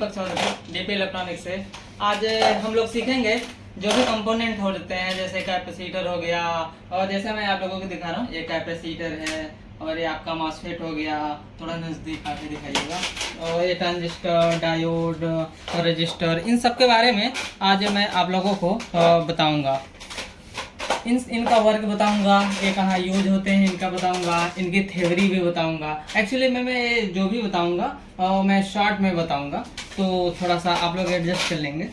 Deepak Chaudhary DP electronics से। आज हम लोग सीखेंगे जो भी कंपोनेंट होते हैं, जैसे कैपेसिटर हो गया, और जैसे मैं आप लोगों को दिखा रहा हूँ, ये कैपेसिटर है और ये आपका मॉसफेट हो गया, थोड़ा नज़दीक आके दिखाइएगा, और ये ट्रांजिस्टर, डायोड और रजिस्टर, इन सब के बारे में आज मैं आप लोगों को बताऊंगा। इनका वर्क बताऊंगा, ये कहाँ यूज होते हैं इनका बताऊंगा, इनकी थ्योरी भी बताऊंगा। एक्चुअली मैं जो भी बताऊंगा मैं शॉर्ट में बताऊंगा, तो थोड़ा सा आप लोग एडजस्ट कर लेंगे,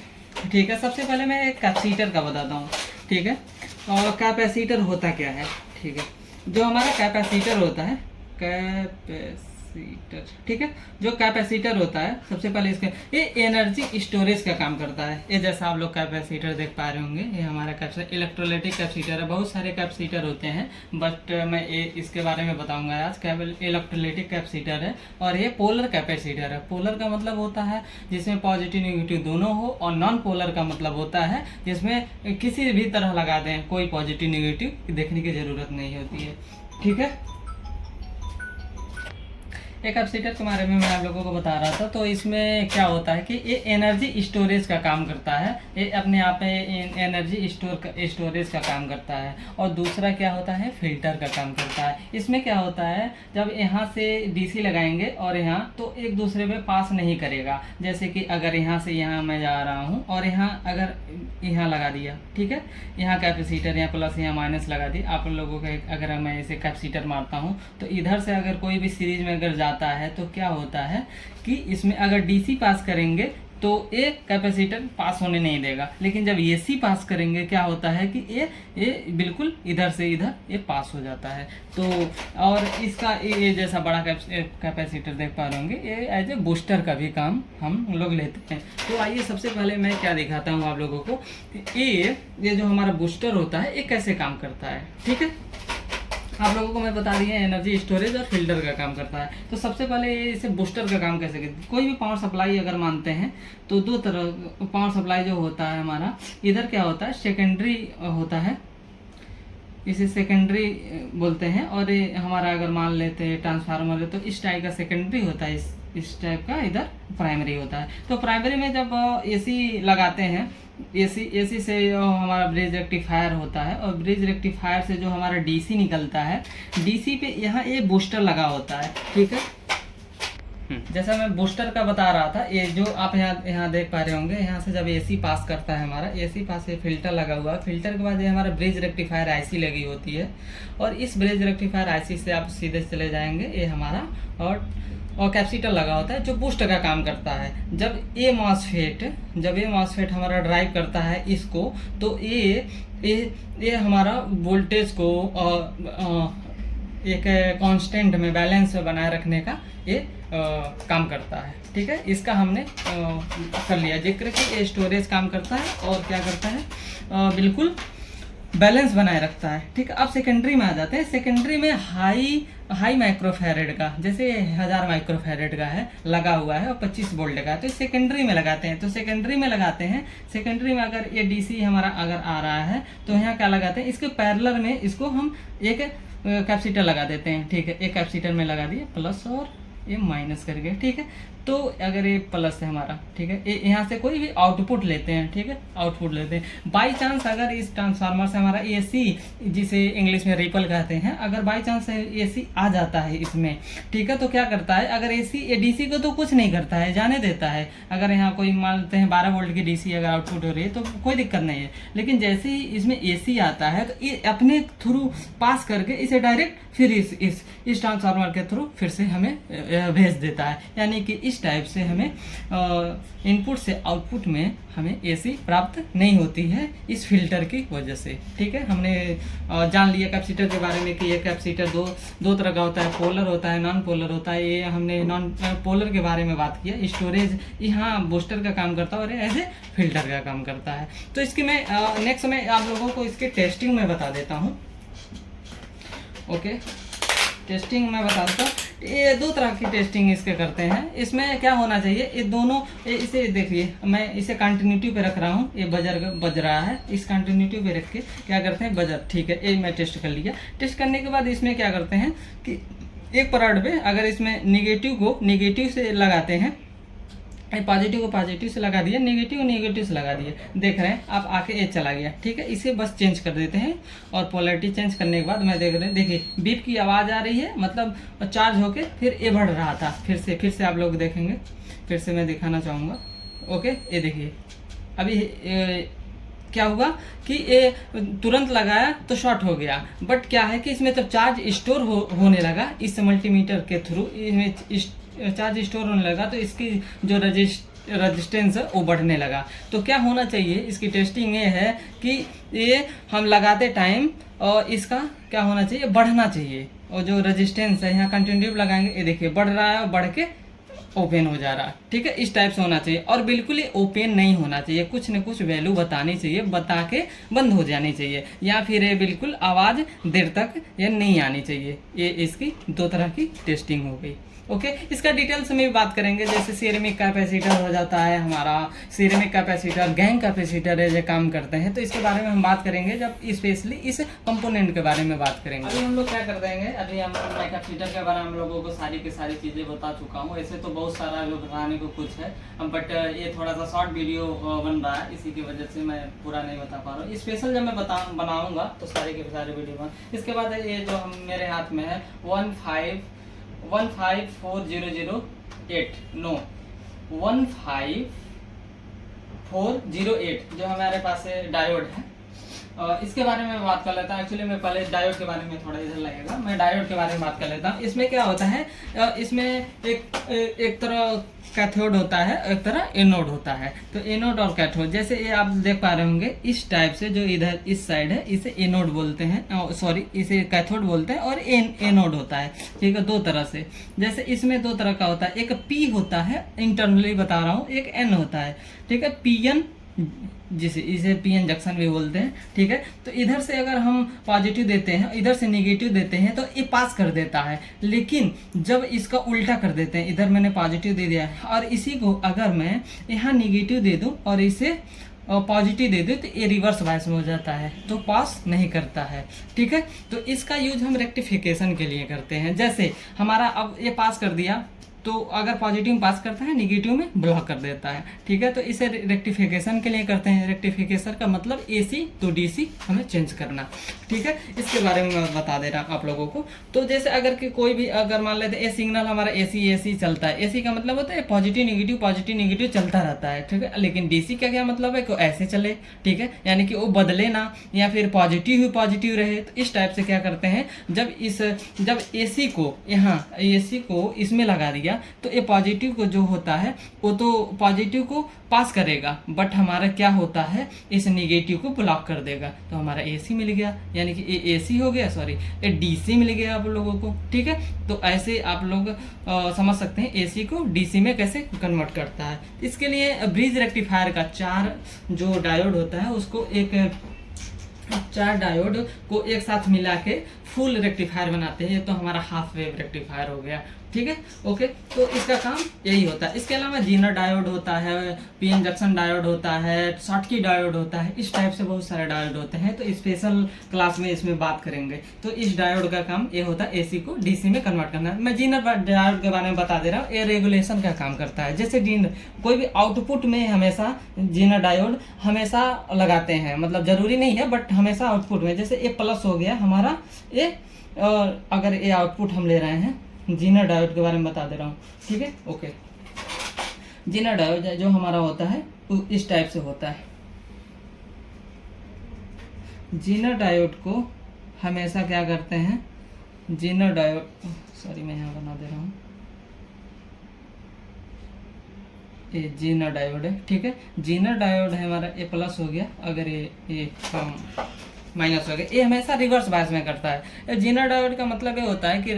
ठीक है। सबसे पहले मैं कैपेसिटर का बताता हूँ, ठीक है। और कैपेसिटर होता क्या है, ठीक है। जो हमारा कैपेसिटर होता है, ठीक है, जो कैपेसिटर होता है सबसे पहले इसके ये एनर्जी स्टोरेज का काम करता है। ये जैसा आप लोग कैपेसिटर देख पा रहे होंगे, ये हमारा कैपेसिटर इलेक्ट्रोलाइटिक कैपेसिटर है। बहुत सारे कैपेसिटर होते हैं, बट मैं इसके बारे में बताऊंगा आज। इलेक्ट्रोलाइटिक कैपेसिटर है और ये पोलर कैपेसिटर है। पोलर का मतलब होता है जिसमें पॉजिटिव नेगेटिव दोनों हो, और नॉन पोलर का मतलब होता है जिसमें किसी भी तरह लगा दें, कोई पॉजिटिव नेगेटिव देखने की ज़रूरत नहीं होती है, ठीक है। एक कैपेसिटर के बारे में मैं आप लोगों को बता रहा था। तो इसमें क्या होता है कि ये एनर्जी स्टोरेज का काम करता है, ये अपने आप में एनर्जी स्टोरेज का काम करता है। और दूसरा क्या होता है, फिल्टर का काम करता है। इसमें क्या होता है, जब यहाँ से डीसी लगाएंगे और यहाँ, तो एक दूसरे में पास नहीं करेगा। जैसे कि अगर यहाँ से यहाँ मैं जा रहा हूँ और यहाँ अगर यहाँ लगा दिया, ठीक है, यहाँ कैपेसिटर, यहाँ प्लस यहाँ माइनस लगा दिया। आप लोगों का अगर मैं इसे कैपेसिटर मारता हूँ तो इधर से अगर कोई भी सीरीज में अगर जाता है तो क्या होता है कि इसमें अगर डीसी पास करेंगे तो ये कैपेसिटर पास होने नहीं देगा, लेकिन जब एसी पास करेंगे क्या होता है कि ये बिल्कुल इधर से इधर ये पास हो जाता है। तो और इसका ये जैसा बड़ा कैपेसिटर देख पा रहे होंगे, ये एज ए बूस्टर का भी काम हम लोग लेते हैं। तो आइए सबसे पहले मैं क्या दिखाता हूँ आप लोगों को, ये जो हमारा बूस्टर होता है ये कैसे काम करता है, ठीक है। आप लोगों को मैं बता दिया एनर्जी स्टोरेज और फिल्टर का काम करता है। तो सबसे पहले इसे बूस्टर का काम कैसे करते हैं। कोई भी पावर सप्लाई अगर मानते हैं तो दो तरह पावर सप्लाई जो होता है हमारा, इधर क्या होता है, सेकेंडरी होता है, इसे सेकेंडरी बोलते हैं। और ये हमारा अगर मान लेते हैं ट्रांसफार्मर है तो इस टाइप का सेकेंडरी होता है, इस टाइप का इधर प्राइमरी होता है। तो प्राइमरी में जब एसी लगाते हैं, एसी से जो हमारा ब्रिज रेक्टिफायर होता है, और ब्रिज रेक्टिफायर से जो हमारा डीसी निकलता है, डीसी पे यहाँ ये बूस्टर लगा होता है, ठीक है। जैसा मैं बूस्टर का बता रहा था, ये जो आप यहाँ देख पा रहे होंगे, यहाँ से जब एसी पास करता है हमारा, एसी पास ये फिल्टर लगा हुआ है। फिल्टर के बाद ये हमारा ब्रिज रेक्टिफायर आईसी लगी होती है, और इस ब्रिज रेक्टिफायर आईसी से आप सीधे चले जाएंगे, ये हमारा और कैपेसिटर लगा होता है जो बूस्ट का काम करता है। जब ये मॉसफेट हमारा ड्राइव करता है इसको, तो ये हमारा वोल्टेज को एक कांस्टेंट में, बैलेंस में बनाए रखने का ये काम करता है, ठीक है। इसका हमने कर लिया जिक्र कि ये स्टोरेज काम करता है और क्या करता है, बिल्कुल बैलेंस बनाए रखता है, ठीक है। अब सेकेंडरी में आ जाते हैं। सेकेंडरी में हाई माइक्रोफैरेड का, जैसे 1000 माइक्रोफैरेड का है लगा हुआ है और 25 वोल्ट का है, तो सेकेंडरी में लगाते हैं। तो सेकेंडरी में लगाते हैं, सेकेंडरी में अगर ये डीसी हमारा अगर आ रहा है तो यहाँ क्या लगाते हैं, इसके पैरेलल में इसको हम एक कैपेसिटर लगा देते हैं, ठीक है। एक कैपेसिटर में लगा दिए प्लस और ये माइनस करके, ठीक है। तो अगर ये प्लस है हमारा, ठीक है, यहाँ से कोई भी आउटपुट लेते हैं, ठीक है, आउटपुट लेते हैं। बाई चांस अगर इस ट्रांसफार्मर से हमारा एसी, जिसे इंग्लिश में रिपल कहते हैं, अगर बाई चांस एसी आ जाता है इसमें, ठीक है, तो क्या करता है, अगर एसी डीसी को तो कुछ नहीं करता है, जाने देता है। अगर यहाँ कोई मानते हैं 12 वोल्ट की डीसी अगर आउटपुट हो रही है तो कोई दिक्कत नहीं है, लेकिन जैसे ही इसमें एसी आता है तो ये अपने थ्रू पास करके इसे डायरेक्ट फिर इस ट्रांसफार्मर के थ्रू फिर से हमें भेज देता है। यानी कि इस टाइप से हमें इनपुट से आउटपुट में हमें एसी प्राप्त नहीं होती है इस फिल्टर की वजह से, ठीक है। हमने जान लिया कैपेसिटर के बारे में कि ये कैपेसिटर दो तरह का होता है, पोलर होता है, नॉन पोलर होता है। ये हमने नॉन पोलर के बारे में बात किया। स्टोरेज यहाँ बूस्टर का काम करता है और एज ए फिल्टर का काम करता है। तो इसकी मैं नेक्स्ट में आप लोगों को इसके टेस्टिंग में बता देता हूँ, ओके। टेस्टिंग में बता देता हूँ, ये दो तरह की टेस्टिंग इसके करते हैं। इसमें क्या होना चाहिए, ये दोनों, इसे देखिए मैं इसे कंटिन्यूटी पे रख रहा हूँ, ये बज रहा है, इस कंटिन्यूटी पे रख के क्या करते हैं, बजर, ठीक है। ये मैं टेस्ट कर लिया। टेस्ट करने के बाद इसमें क्या करते हैं कि एक पराड पे अगर इसमें निगेटिव को निगेटिव से लगाते हैं, पॉजिटिव को पॉजिटिव से लगा दिया, नेगेटिव नेगेटिव से लगा दिया, देख रहे हैं आप आके ये चला गया। ठीक है, इसे बस चेंज कर देते हैं और पोलैरिटी चेंज करने के बाद मैं देख रहे हैं, देखिए बीप की आवाज़ आ रही है, मतलब चार्ज होके फिर ये बढ़ रहा था। फिर से आप लोग देखेंगे, फिर से मैं दिखाना चाहूँगा। ओके, ये देखिए अभी क्या हुआ कि ये तुरंत लगाया तो शॉर्ट हो गया, बट क्या है कि इसमें जब चार्ज स्टोर होने लगा इस मल्टीमीटर के थ्रू, इसमें चार्ज स्टोर होने लगा तो इसकी जो रजिस्टेंस है वो बढ़ने लगा। तो क्या होना चाहिए, इसकी टेस्टिंग ये है कि ये हम लगाते टाइम और इसका क्या होना चाहिए, बढ़ना चाहिए। और जो रजिस्टेंस है यहाँ कंटिन्यू लगाएंगे, ये देखिए बढ़ रहा है और बढ़ के ओपन हो जा रहा है। ठीक है, इस टाइप से होना चाहिए और बिल्कुल ही ओपन नहीं होना चाहिए, कुछ न कुछ वैल्यू बतानी चाहिए, बता के बंद हो जानी चाहिए, या फिर ये बिल्कुल आवाज़ देर तक ये नहीं आनी चाहिए। ये इसकी दो तरह की टेस्टिंग हो गई। ओके, इसका डिटेल्स में भी बात करेंगे, जैसे सिरेमिक कैपेसिटर हो जाता है हमारा, सिरेमिक कैपेसिटर गैंग कैपेसिटर है जो काम करते हैं, तो इसके बारे में हम बात करेंगे जब स्पेशली इस कंपोनेंट के बारे में बात करेंगे। अभी हम लोग क्या कर देंगे, अभी हम कैपेसिटर के बारे में हम लोगों को सारी की सारी चीज़ें बता चुका हूँ। ऐसे तो बहुत सारा जो बताने को कुछ है, बट ये थोड़ा सा शॉर्ट वीडियो बन रहा है, इसी की वजह से मैं पूरा नहीं बता पा रहा हूँ। स्पेशल जब मैं बनाऊँगा तो सारे के सारे वीडियो बन। इसके बाद ये जो मेरे हाथ में है 15408 नो 15408 जो हमारे पास डायोड है, इसके बारे में बात कर लेता हूँ। एक्चुअली मैं पहले डायोड के बारे में थोड़ा इधर लगेगा, मैं डायोड के बारे में बात कर लेता हूँ। इसमें क्या होता है, इसमें एक तरह कैथोड होता है, एक तरह एनोड होता है। तो एनोड और कैथोड जैसे ये आप देख पा रहे होंगे, इस टाइप से जो इधर इस साइड है इसे एनोड बोलते हैं, सॉरी इसे कैथोड बोलते हैं, और एनोड होता है। ठीक है, दो तरह से, जैसे इसमें दो तरह का होता है, एक पी होता है, इंटरनली बता रहा हूँ, एक एन होता है। ठीक है, पीएन जिसे इसे पीएन जंक्शन भी बोलते हैं। ठीक है, तो इधर से अगर हम पॉजिटिव देते हैं, इधर से नेगेटिव देते हैं तो ये पास कर देता है, लेकिन जब इसका उल्टा कर देते हैं, इधर मैंने पॉजिटिव दे दिया है और इसी को अगर मैं यहाँ नेगेटिव दे दूँ और इसे पॉजिटिव दे दूँ तो ये रिवर्स वाइस में हो जाता है, तो पास नहीं करता है। ठीक है, तो इसका यूज हम रेक्टिफिकेशन के लिए करते हैं। जैसे हमारा अब ये पास कर दिया, तो अगर पॉजिटिव में पास करता है, नेगेटिव में ब्लॉक कर देता है। ठीक है, तो इसे रेक्टिफिकेशन के लिए करते हैं। रेक्टिफिकेशन का मतलब एसी टू डीसी हमें चेंज करना। ठीक है, इसके बारे में मैं बता दे रहा हूँ आप लोगों को। तो जैसे अगर कि कोई भी अगर मान लेते हैं ये सिग्नल हमारा एसी चलता है, एसी का मतलब होता है पॉजिटिव नेगेटिव चलता रहता है। ठीक है, लेकिन डीसी का क्या मतलब है कि ऐसे चले। ठीक है, यानी कि वो बदले ना, या फिर पॉजिटिव रहे। तो इस टाइप से क्या करते हैं, जब एसी को यहाँ एसी को इसमें लगा दिया तो ये पॉजिटिव को जो होता है वो तो पॉजिटिव को पास करेगा, बट हमारा क्या होता है, इस नेगेटिव को ब्लॉक कर देगा। तो हमारा एसी मिल गया, यानी कि ये एसी हो गया, सॉरी ये डीसी मिल गया आप लोगों को। ठीक है, तो ऐसे आप लोग समझ सकते हैं एसी को डीसी में कैसे कन्वर्ट करता है। इसके लिए ब्रिज रेक्टिफायर का 4 जो डायोड होता है उसको 4 डायोड को एक साथ मिला के फुल रेक्टिफायर बनाते हैं, तो हमारा हाफ वेव रेक्टिफायर हो गया। ठीक है, ओके, तो इसका काम यही होता है। इसके अलावा जीनर डायोड होता है, पीएन जंक्शन डायोड होता है, शॉटकी डायोड होता है, इस टाइप से बहुत सारे डायोड होते हैं। तो स्पेशल क्लास में इसमें बात करेंगे। तो इस डायोड का काम ये होता है एसी को डीसी में कन्वर्ट करना। मैं जीनर डायोड के बारे में बता दे रहा हूँ, ये रेगुलेशन का काम करता है। जैसे कोई भी आउटपुट में हमेशा जीनर डायोड हमेशा लगाते हैं, मतलब जरूरी नहीं है बट हमेशा आउटपुट में, जैसे ये प्लस हो गया हमारा, ये अगर ये आउटपुट हम ले रहे हैं, जीनर डायोड के बारे में बता दे रहा हूँ। ठीक है, ओके, जीनर डायोड जो हमारा होता है इस टाइप से होता है। जीनर डायोड को हमेशा क्या करते हैं, जीनर डायोड, सॉरी मैं यहाँ बना दे रहा हूँ, ये जीनर डायोड है। ठीक है, जीनर डायोड है हमारा, ये प्लस हो गया, अगर ये माइनस हो गया, ये हमेशा रिवर्स बायस में करता है। जीनर डायोड का मतलब ये होता है कि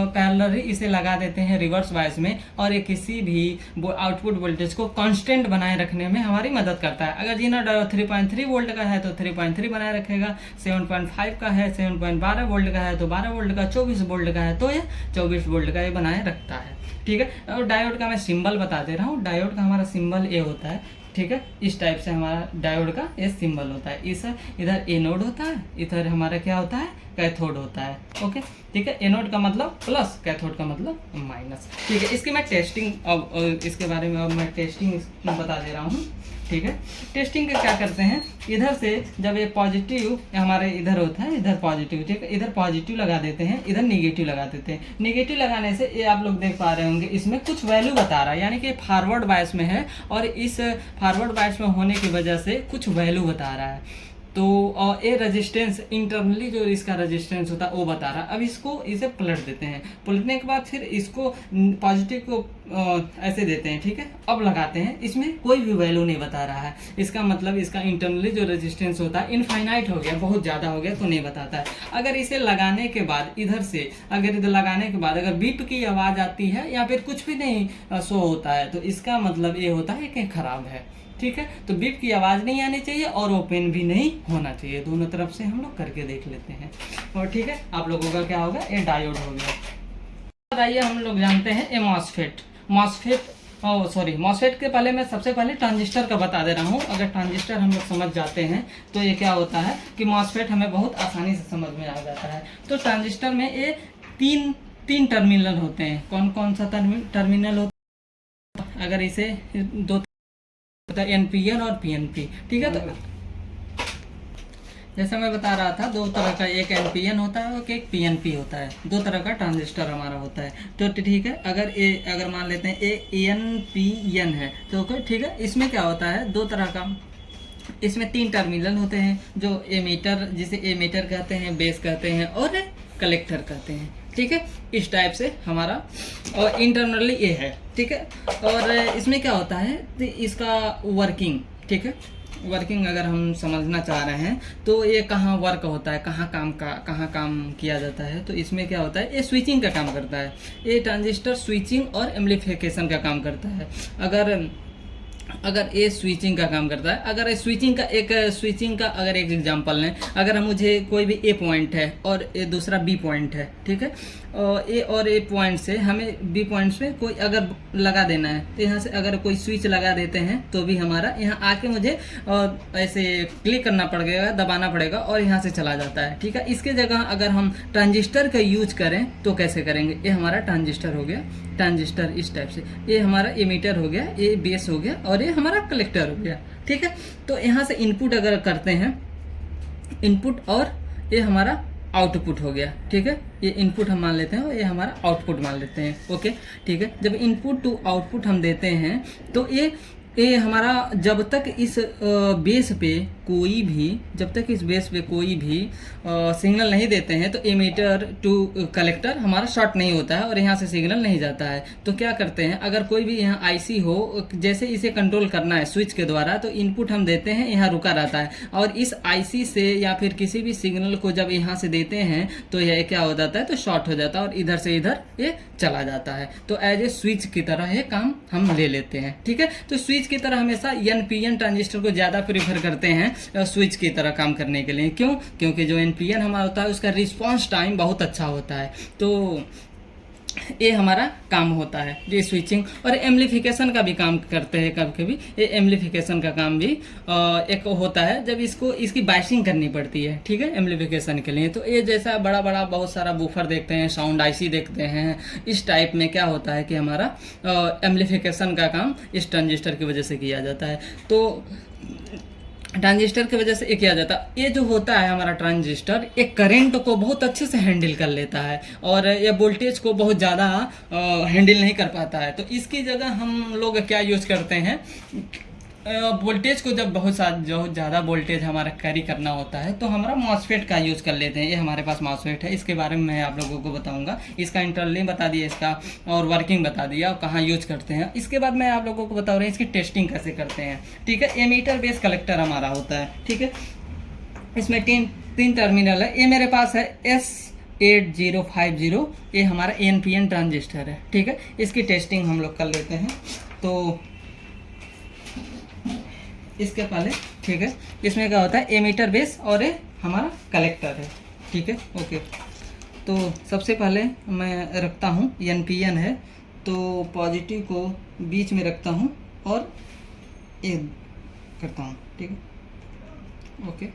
पैरेलली इसे लगा देते हैं रिवर्स बायस में, और ये किसी भी आउटपुट वोल्टेज को कांस्टेंट बनाए रखने में हमारी मदद करता है। अगर जीनर डायोड 3.3 वोल्ट का है तो 3.3 बनाए रखेगा, 7.5 का है, 7.12 वोल्ट का है तो 12 वोल्ट का, 24 वोल्ट का है तो ये 24 वोल्ट का ये बनाए रखता है। ठीक है, और डायोड का मैं सिंबल बता दे रहा हूँ। डायोड का हमारा सिंबल ये होता है ठीक है, इस टाइप से हमारा डायोड का ये सिंबल होता है। इस इधर एनोड होता है, इधर हमारा क्या होता है, कैथोड होता है। ओके, ठीक है, एनोड का मतलब प्लस, कैथोड का मतलब माइनस। ठीक है, इसकी मैं टेस्टिंग अब इसके बारे में अब मैं टेस्टिंग बता दे रहा हूँ। ठीक है, टेस्टिंग का क्या करते हैं, इधर से जब ये पॉजिटिव हमारे इधर होता है, इधर पॉजिटिव, ठीक है, इधर पॉजिटिव लगा देते हैं, इधर निगेटिव लगा देते हैं। निगेटिव लगाने से ये आप लोग देख पा रहे होंगे इसमें कुछ वैल्यू बता रहा है, यानी कि फॉरवर्ड बायस में है और इस फॉरवर्ड बायस में होने की वजह से कुछ वैल्यू बता रहा है। तो ये रेजिस्टेंस इंटरनली जो इसका रेजिस्टेंस होता है वो बता रहा है। अब इसको इसे पलट देते हैं, पलटने के बाद फिर इसको पॉजिटिव को ऐसे देते हैं। ठीक है, अब लगाते हैं, इसमें कोई भी वैल्यू नहीं बता रहा है। इसका मतलब इसका इंटरनली जो रेजिस्टेंस होता है इनफाइनाइट हो गया, बहुत ज़्यादा हो गया तो नहीं बताता है। अगर इसे लगाने के बाद इधर से अगर इधर लगाने के बाद अगर बीप की आवाज़ आती है या फिर कुछ भी नहीं शो होता है तो इसका मतलब ये होता है कि खराब है। ठीक है, तो बीप की आवाज़ नहीं आनी चाहिए और ओपन भी नहीं होना चाहिए। दोनों तरफ से हम लोग करके देख लेते हैं। और ठीक है, आप लोगों का क्या होगा, ये डायोड हो गया। आइए हम लोग जानते हैं ये मॉसफेट। मॉसफेट के पहले मैं सबसे पहले ट्रांजिस्टर का बता दे रहा हूँ। अगर ट्रांजिस्टर हम लोग समझ जाते हैं तो ये क्या होता है कि मॉसफेट हमें बहुत आसानी से समझ में आ जाता है। तो ट्रांजिस्टर में ये तीन टर्मिनल होते हैं। कौन कौन सा टर्मिनल होता है, अगर इसे दो एनपीएन और पीएनपी। ठीक है, तो जैसे मैं बता रहा था दो तरह का, एक एनपीएन होता है और एक पीएनपी होता है। दो तरह का ट्रांजिस्टर हमारा होता है। तो ठीक है, अगर मान लेते हैं ए एनपीएन है तो ठीक है, इसमें क्या होता है, दो तरह का, इसमें 3 टर्मिनल होते हैं, जो एमीटर, जिसे एमीटर कहते हैं, बेस कहते हैं और कलेक्टर कहते हैं। ठीक है, इस टाइप से हमारा और इंटरनली ये है। ठीक है, और इसमें क्या होता है, इसका वर्किंग, ठीक है, वर्किंग अगर हम समझना चाह रहे हैं तो ये कहाँ वर्क होता है, कहाँ काम किया जाता है, तो इसमें क्या होता है, ये स्विचिंग का काम करता है। ये ट्रांजिस्टर स्विचिंग और एम्प्लीफिकेशन का काम करता है। अगर ये स्विचिंग का काम करता है, अगर स्विचिंग का अगर एक एग्जांपल लें, अगर मुझे कोई भी ए पॉइंट है और ये दूसरा बी पॉइंट है, ठीक है, ए और ए पॉइंट से हमें बी पॉइंट में कोई अगर लगा देना है तो यहाँ से अगर कोई स्विच लगा देते हैं तो भी हमारा यहाँ आके मुझे ऐसे क्लिक करना पड़ेगा, दबाना पड़ेगा और यहाँ से चला जाता है। ठीक है, इसके जगह अगर हम ट्रांजिस्टर का यूज करें तो कैसे करेंगे, ये हमारा ट्रांजिस्टर हो गया, ट्रांजिस्टर इस टाइप से, ये हमारा एमीटर हो गया, ये बेस हो गया और ये हमारा कलेक्टर हो गया। ठीक है, तो यहाँ से इनपुट अगर करते हैं, इनपुट और ये हमारा आउटपुट हो गया। ठीक है, ये इनपुट हम मान लेते हैं और ये हमारा आउटपुट मान लेते हैं। ओके, ठीक है, जब इनपुट टू आउटपुट हम देते हैं तो ये हमारा जब तक इस बेस पे कोई भी सिग्नल नहीं देते हैं तो एमीटर टू कलेक्टर हमारा शॉर्ट नहीं होता है और यहाँ से सिग्नल नहीं जाता है। तो क्या करते हैं, अगर कोई भी यहाँ आईसी हो, जैसे इसे कंट्रोल करना है स्विच के द्वारा, तो इनपुट हम देते हैं, यहाँ रुका रहता है और इस आईसी से या फिर किसी भी सिग्नल को जब यहाँ से देते हैं तो यह क्या हो जाता है, तो शॉर्ट हो जाता है और इधर से इधर ये चला जाता है। तो एज ए स्विच की तरह ये काम हम ले लेते हैं। ठीक है, तो स्विच की तरह हमेशा एनपीएन ट्रांजिस्टर को ज़्यादा प्रीफर करते हैं स्विच की तरह काम करने के लिए। क्यों? क्योंकि जो एनपीएन हमारा होता है उसका रिस्पांस टाइम बहुत अच्छा होता है। तो ये हमारा काम होता है, ये स्विचिंग और एम्प्लीफिकेशन का भी काम करते हैं। कभी कभी ये एम्प्लीफिकेशन का काम भी एक होता है जब इसकी बाइसिंग करनी पड़ती है। ठीक है, एम्प्लीफिकेशन के लिए। तो ये जैसा बड़ा बड़ा बहुत सारा बूफर देखते हैं, साउंड आईसी देखते हैं, इस टाइप में क्या होता है कि हमारा एम्प्लीफिकेशन का काम इस ट्रांजिस्टर की वजह से किया जाता है। तो ट्रांजिस्टर की वजह से ये किया जाता है, ये जो होता है हमारा ट्रांजिस्टर, एक करंट को बहुत अच्छे से हैंडल कर लेता है और ये वोल्टेज को बहुत ज़्यादा हैंडल नहीं कर पाता है। तो इसकी जगह हम लोग क्या यूज़ करते हैं, वोल्टेज को जब बहुत ज़्यादा वोल्टेज हमारा कैरी करना होता है तो हमारा मॉसफेट का यूज़ कर लेते हैं। ये हमारे पास मॉसफेट है, इसके बारे में मैं आप लोगों को बताऊंगा। इसका इंटरनली बता दिया, इसका और वर्किंग बता दिया और कहाँ यूज करते हैं। इसके बाद मैं आप लोगों को बता रहा हूँ इसकी टेस्टिंग कैसे करते हैं। ठीक है, एमीटर बेस कलेक्टर हमारा होता है। ठीक है, इसमें तीन टर्मिनल है। ये मेरे पास है S8050, ये हमारा एनपीएन ट्रांजिस्टर है। ठीक है, इसकी टेस्टिंग हम लोग कर लेते हैं। तो इसके पहले, ठीक है, इसमें क्या होता है, एमीटर बेस और ये हमारा कलेक्टर है। ठीक है, ओके। तो सबसे पहले मैं रखता हूँ एनपीएन है तो पॉजिटिव को बीच में रखता हूँ और ये करता हूँ, ठीक है। ओके,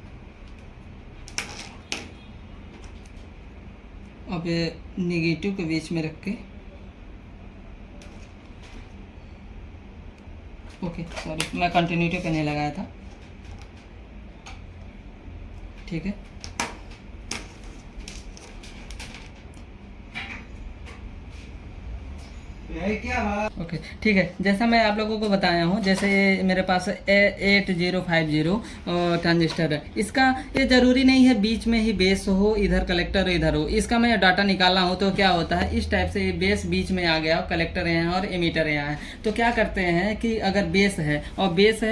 अब नेगेटिव के बीच में रख के, ओके सॉरी मैं कंटिन्यूटी पे नहीं लगाया था, ठीक है। ओके ठीक है, जैसा मैं आप लोगों को बताया हूँ, जैसे मेरे पास 8050 ट्रांजिस्टर है। इसका ये ज़रूरी नहीं है बीच में ही बेस हो, इधर कलेक्टर इधर हो। इसका मैं डाटा निकाला हूँ तो क्या होता है, इस टाइप से बेस बीच में आ गया, कलेक्टर यहाँ और एमीटर यहाँ है। तो क्या करते हैं कि अगर बेस है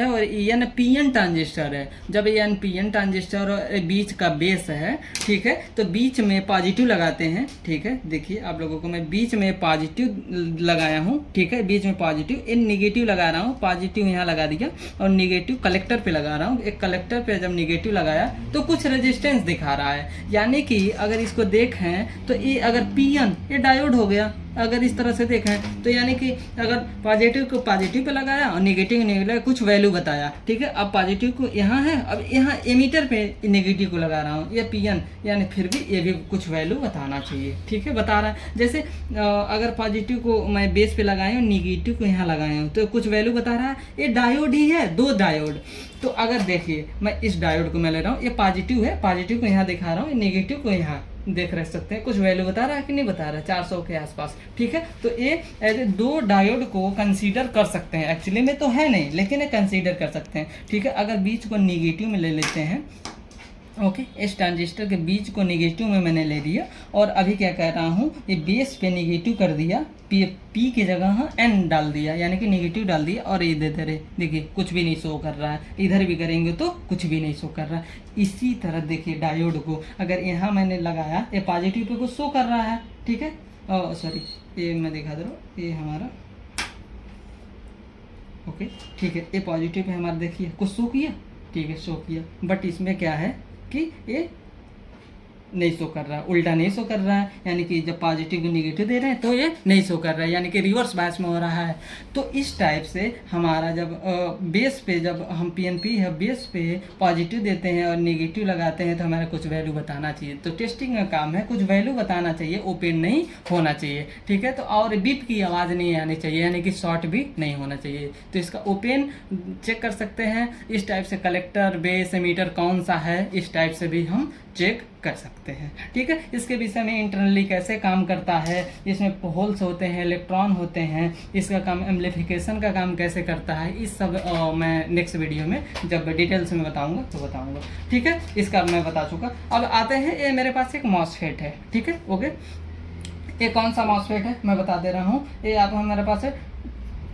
और एन पी एन ट्रांजिस्टर है, जब एन पी एन ट्रांजिस्टर बीच का बेस है, ठीक है, तो बीच में पॉजिटिव लगाते हैं, ठीक है। देखिए आप लोगों को मैं बीच में पॉजिटिव लगाया हूँ, ठीक है, बीच में पॉजिटिव, इन निगेटिव लगा रहा हूँ, पॉजिटिव यहाँ लगा दिया और निगेटिव कलेक्टर पे लगा रहा हूँ। एक कलेक्टर पे जब निगेटिव लगाया तो कुछ रेजिस्टेंस दिखा रहा है, यानी कि अगर इसको देखें तो ये अगर पीएन ये डायोड हो गया। अगर इस तरह से देखें तो यानी कि अगर पॉजिटिव को पॉजिटिव पे लगाया और निगेटिव निगेटिव कुछ वैल्यू बताया, ठीक है। अब पॉजिटिव को यहाँ है, अब यहाँ एमीटर पे निगेटिव को लगा रहा हूँ, ये पीएन, यानी फिर भी ये भी कुछ वैल्यू बताना चाहिए, ठीक है, बता रहा है। जैसे अगर पॉजिटिव को मैं बेस पे लगाया हूँ, निगेटिव को यहाँ लगाया हूँ, तो कुछ वैल्यू बता रहा है। ये डायोड ही है, 2 डायोड। तो अगर देखिए मैं इस डायोड को मैं ले रहा हूँ, ये पॉजिटिव है, पॉजिटिव को यहाँ दिखा रहा हूँ, निगेटिव को यहाँ देख रह सकते हैं, कुछ वैल्यू बता रहा है कि नहीं बता रहा है, 400 के आसपास, ठीक है। तो ये ऐसे 2 डायोड को कंसीडर कर सकते हैं, एक्चुअली में तो है नहीं लेकिन ये कंसीडर कर सकते हैं, ठीक है। अगर बीच को निगेटिव में ले लेते हैं, ओके, इस ट्रांजिस्टर के बीच को निगेटिव में मैंने ले लिया और अभी क्या कह रहा हूँ, ये बेस पे निगेटिव कर दिया, पी की जगह एन डाल दिया, यानी कि निगेटिव डाल दिया और ये दे दे, देखिए कुछ भी नहीं शो कर रहा है। इधर भी करेंगे तो कुछ भी नहीं शो कर रहा है। इसी तरह देखिए डायोड को अगर यहाँ मैंने लगाया, ये पॉजिटिव पे कुछ शो कर रहा है, ठीक है। सॉरी, ये मैं दिखा दे रहा हूँ, ये हमारा ओके ठीक है, ये पॉजिटिव पे हमारा देखिए कुछ शो किया, ठीक है, शो किया, बट इसमें क्या है कि ये नहीं शो कर रहा है, उल्टा नहीं शो कर रहा है, यानी कि जब पॉजिटिव को निगेटिव दे रहे हैं तो ये नहीं शो कर रहा है, यानी कि रिवर्स बायस में हो रहा है। तो इस टाइप से हमारा जब बेस पे, जब हम पीएनपी है बेस पे पॉजिटिव देते हैं और निगेटिव लगाते हैं तो हमारा कुछ वैल्यू बताना चाहिए। तो टेस्टिंग का काम है, कुछ वैल्यू बताना चाहिए, ओपन नहीं होना चाहिए, ठीक है। तो और बीप की आवाज़ नहीं आनी चाहिए, यानी कि शॉर्ट भी नहीं होना चाहिए। तो इसका ओपन चेक कर सकते हैं, इस टाइप से कलेक्टर बेस एमीटर कौन सा है, इस टाइप से भी हम चेक कर सकते हैं, ठीक है। इसके विषय में इंटरनली कैसे काम करता है, इसमें होल्स होते हैं, इलेक्ट्रॉन होते हैं, इसका काम एम्प्लीफिकेशन का काम कैसे करता है, इस सब मैं नेक्स्ट वीडियो में जब डिटेल्स में बताऊंगा तो बताऊंगा, ठीक है। इसका मैं बता चुका। अब आते हैं, ये मेरे पास एक मॉसफेट है, ठीक है, ओके। ये कौन सा मॉसफेट है मैं बता दे रहा हूँ, ये आप मेरे पास है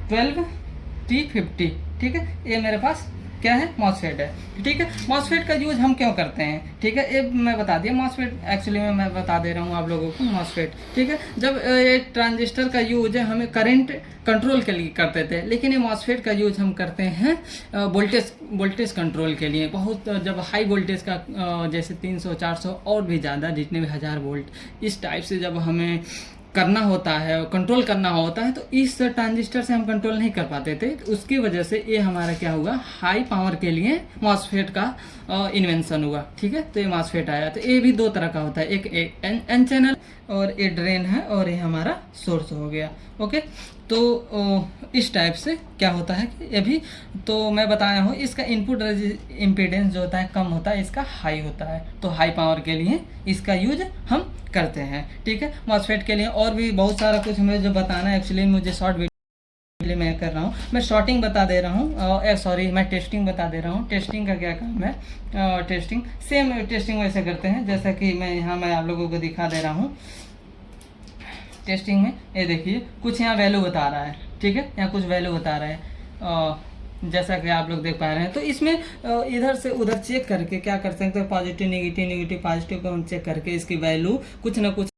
12T50, ठीक है। ये मेरे पास क्या है, मॉसफेट है, ठीक है। मॉसफेट का यूज हम क्यों करते हैं, ठीक है, ये मैं बता दिया। मॉसफेट एक्चुअली में मैं बता दे रहा हूँ आप लोगों को, मॉसफेट, ठीक है। जब ये ट्रांजिस्टर का यूज है हमें करंट कंट्रोल के लिए करते थे, लेकिन ये मॉसफेट का यूज हम करते हैं वोल्टेज कंट्रोल के लिए। बहुत जब हाई वोल्टेज का जैसे 300 400 और भी ज़्यादा, जितने भी 1000 वोल्ट, इस टाइप से जब हमें करना होता है, कंट्रोल करना होता है, तो इस ट्रांजिस्टर से हम कंट्रोल नहीं कर पाते थे। तो उसकी वजह से ये हमारा क्या हुआ, हाई पावर के लिए मॉसफेट का इन्वेंशन हुआ, ठीक है। तो ये मॉसफेट आया। तो ये भी 2 तरह का होता है, एक एन चैनल और ये ड्रेन है और ये हमारा सोर्स हो गया, ओके। तो इस टाइप से क्या होता है कि अभी तो मैं बताया हूँ, इसका इनपुट इम्पीडेंस जो होता है कम होता है, इसका हाई होता है। तो हाई पावर के लिए इसका यूज हम करते हैं, ठीक है। मॉसफेट के लिए और भी बहुत सारा कुछ मुझे जो बताना है, एक्चुअली मुझे शॉर्ट वीडियो मैं कर रहा हूँ, मैं शॉर्टिंग बता दे रहा हूँ, सॉरी मैं टेस्टिंग बता दे रहा हूँ। टेस्टिंग का क्या काम है, टेस्टिंग सेम टेस्टिंग वैसे करते हैं जैसा कि मैं आप लोगों को दिखा दे रहा हूँ। टेस्टिंग में ये देखिए कुछ यहाँ वैल्यू बता रहा है, ठीक है, यहाँ कुछ वैल्यू बता रहा है, जैसा कि आप लोग देख पा रहे हैं। तो इसमें इधर से उधर चेक करके क्या कर सकते हैं, पॉजिटिव नेगेटिव, नेगेटिव पॉजिटिव को हम चेक करके इसकी वैल्यू कुछ ना कुछ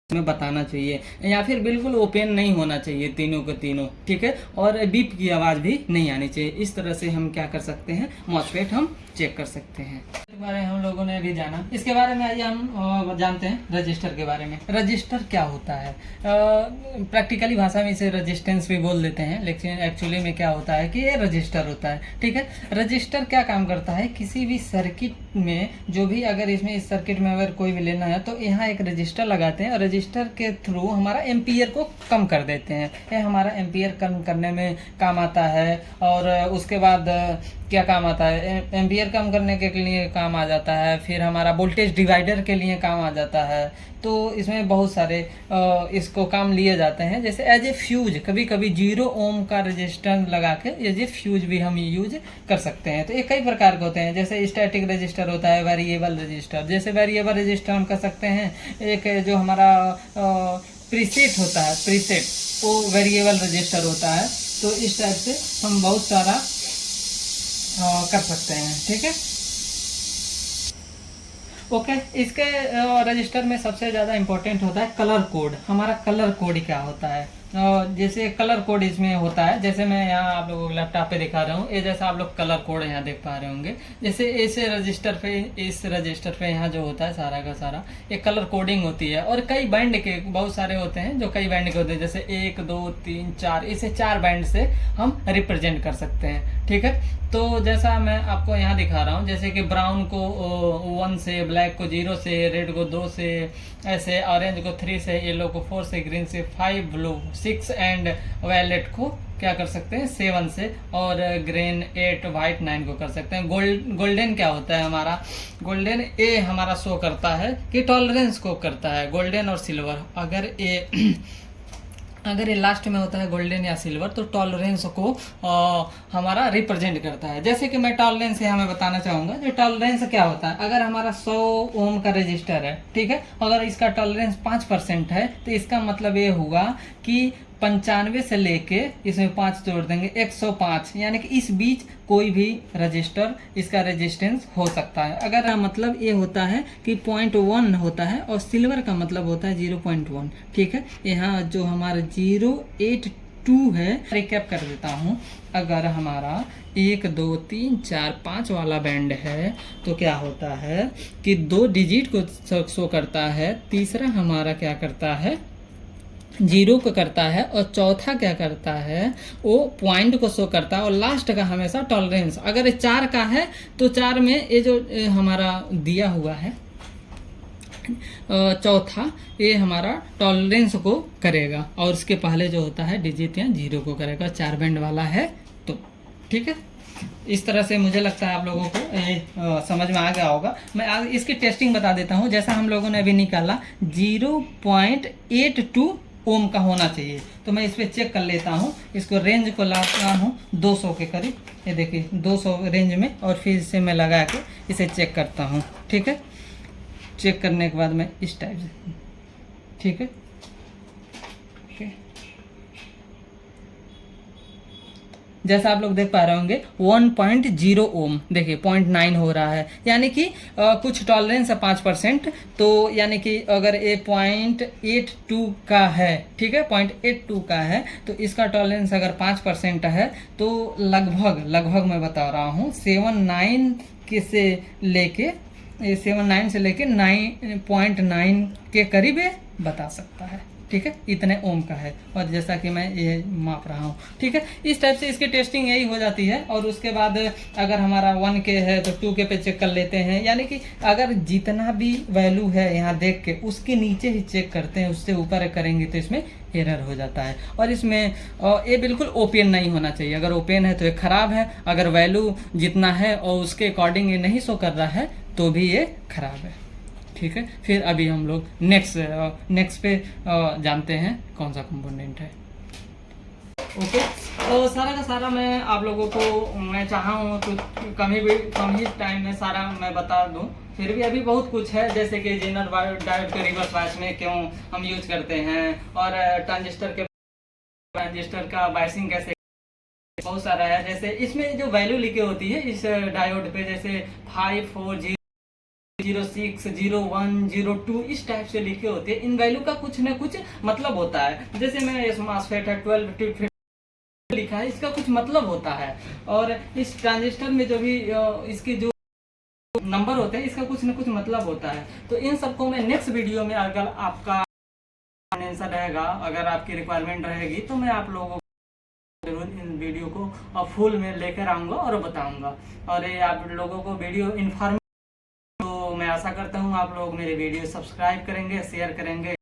में बताना चाहिए, या फिर बिल्कुल ओपन नहीं होना चाहिए तीनों के तीनों, ठीक है। और बीप की आवाज़ भी नहीं आनी चाहिए। इस तरह से हम क्या कर सकते हैं, मॉसफेट हम चेक कर सकते हैं। इसके बारे में हम लोगों ने अभी जाना। इसके बारे में आइए हम जानते हैं रजिस्टर के बारे में। रजिस्टर क्या होता है? प्रैक्टिकली भाषा में इसे रजिस्टेंस भी बोल देते हैं, लेकिन एक्चुअली में क्या होता है कि ये रजिस्टर होता है, ठीक है। रजिस्टर क्या काम करता है, किसी भी सर्किट में जो भी, अगर इसमें इस सर्किट में अगर कोई भी लेना है तो यहाँ एक रजिस्टर लगाते हैं और रजिस्टर के थ्रू हमारा एम्पियर को कम कर देते हैं। ये हमारा एम्पियर कम करने में काम आता है। और उसके बाद क्या काम आता है, एम्पियर कम करने के लिए काम आ जाता है। फिर हमारा वोल्टेज डिवाइडर के लिए काम आ जाता है। तो इसमें बहुत सारे इसको काम लिए जाते हैं। जैसे एज ए फ्यूज, कभी कभी 0 ओम का रजिस्टर लगा के एज ए फ्यूज भी हम यूज कर सकते हैं। तो ये कई प्रकार के होते हैं, जैसे स्टैटिक रजिस्टर होता है, वेरिएबल रजिस्टर। जैसे वेरिएबल रजिस्टर हम कर सकते हैं, एक जो हमारा प्रीसेट होता है, प्रीसेट, वो वेरिएबल रजिस्टर होता है। तो इस टाइप से हम बहुत सारा कर सकते हैं, ठीक है। ओके इसके रजिस्टर में सबसे ज़्यादा इम्पोर्टेंट होता है कलर कोड। हमारा कलर कोड क्या होता है, जैसे कलर कोड इसमें होता है, जैसे मैं यहाँ आप लोगों को लैपटॉप पे दिखा रहा हूँ, ये जैसा आप लोग कलर कोड यहाँ देख पा रहे होंगे। जैसे इस रजिस्टर पे यहाँ जो होता है सारा का सारा ये कलर कोडिंग होती है। और कई बैंड के बहुत सारे होते हैं, जो कई बैंड के होते हैं, जैसे 1 2 3 4, इसे 4 बैंड से हम रिप्रेजेंट कर सकते हैं, ठीक है। तो जैसा मैं आपको यहाँ दिखा रहा हूँ, जैसे कि ब्राउन को 1 से, ब्लैक को 0 से, रेड को 2 से, ऐसे ऑरेंज को 3 से, येलो को 4 से, ग्रीन से 5, ब्लू 6 एंड वायलेट को क्या कर सकते हैं 7 से, और ग्रीन 8, वाइट 9 को कर सकते हैं। गोल्डन क्या होता है हमारा, गोल्डन ए हमारा शो करता है कि टॉलरेंस को करता है, गोल्डन और सिल्वर। अगर ये लास्ट में होता है गोल्डन या सिल्वर, तो टॉलरेंस को हमारा रिप्रेजेंट करता है। जैसे कि मैं टॉलरेंस यहाँ मैं बताना चाहूँगा, जो टॉलरेंस क्या होता है, अगर हमारा 100 ओम का रजिस्टर है, ठीक है, अगर इसका टॉलरेंस 5% है, तो इसका मतलब ये हुआ कि 95 से लेके इसमें 5 जोड़ देंगे 105, यानी कि इस बीच कोई भी रजिस्टर इसका रेजिस्टेंस हो सकता है। अगर मतलब ये होता है कि 0.1 होता है और सिल्वर का मतलब होता है 0.1, ठीक है। यहाँ जो हमारा 082 है, रिकैप कर देता हूँ। अगर हमारा 1 2 3 4 5 वाला बैंड है, तो क्या होता है कि 2 डिजिट को शो करता है, तीसरा हमारा क्या करता है 0 को करता है, और चौथा क्या करता है वो पॉइंट को शो करता है, और लास्ट का हमेशा टॉलरेंस। अगर ये 4 का है तो 4 में ये जो हमारा दिया हुआ है चौथा, ये हमारा टॉलरेंस को करेगा, और उसके पहले जो होता है डिजिट या 0 को करेगा। 4 बैंड वाला है तो, ठीक है। इस तरह से मुझे लगता है आप लोगों को समझ में आ गया होगा। मैं आज इसकी टेस्टिंग बता देता हूँ। जैसा हम लोगों ने अभी निकाला 0.82 ओम का होना चाहिए, तो मैं इस पर चेक कर लेता हूँ। इसको रेंज को लाता हूँ 200 के करीब, ये देखिए 200 रेंज में, और फिर से मैं लगा के इसे चेक करता हूँ, ठीक है। चेक करने के बाद मैं इस टाइप से, ठीक है, जैसा आप लोग देख पा रहे होंगे 1.0 ओम, देखिए 0.9 हो रहा है, यानी कि कुछ टॉलरेंस है 5%, तो यानी कि अगर ये 0.82 का है, ठीक है, 0.82 का है, तो इसका टॉलरेंस अगर 5% है, तो लगभग मैं बता रहा हूँ 79 से लेके 9.9 के करीब बता सकता है, ठीक है, इतने ओम का है। और जैसा कि मैं ये माप रहा हूँ, ठीक है, इस टाइप से इसकी टेस्टिंग यही हो जाती है। और उसके बाद अगर हमारा 1K है तो 2K पे चेक कर लेते हैं, यानी कि अगर जितना भी वैल्यू है यहाँ देख के उसके नीचे ही चेक करते हैं, उससे ऊपर करेंगे तो इसमें एरर हो जाता है। और इसमें ये बिल्कुल ओपन नहीं होना चाहिए। अगर ओपन है तो ये खराब है, अगर वैल्यू जितना है और उसके अकॉर्डिंग ये नहीं शो कर रहा है तो भी ये खराब है, ठीक है। फिर अभी हम लोग नेक्स्ट पे जानते हैं कौन सा कंपोनेंट है। ओके, तो सारा का सारा मैं आप लोगों को मैं चाहा हूँ तो कम ही टाइम में सारा मैं बता दूँ। फिर भी अभी बहुत कुछ है, जैसे कि जेनर डायोड के रिवर्स बायस में क्यों हम यूज करते हैं, और ट्रांजिस्टर का बायसिंग कैसे, बहुत सारा है। जैसे इसमें जो वैल्यू लिखी होती है इस डायोड पे, जैसे 540 06, 01, 02 इस टाइप से लिखे होते हैं। इन वैल्यू का कुछ ना कुछ मतलब होता है। जैसे मैं इस MOSFET है 12 लिखा है, इसका कुछ मतलब होता है। और इस ट्रांजिस्टर में जो भी इसके जो नंबर होते हैं, इसका कुछ ना कुछ मतलब होता है। तो इन सबको मैं नेक्स्ट वीडियो में, अगर आपका आंसर रहेगा, अगर आपकी रिक्वायरमेंट रहेगी, तो मैं आप लोगों को जरूर इन वीडियो को फुल में लेकर आऊँगा और बताऊँगा। और ये आप लोगों को वीडियो इन्फॉर्मेटिव, तो मैं आशा करता हूँ आप लोग मेरे वीडियो सब्सक्राइब करेंगे, शेयर करेंगे।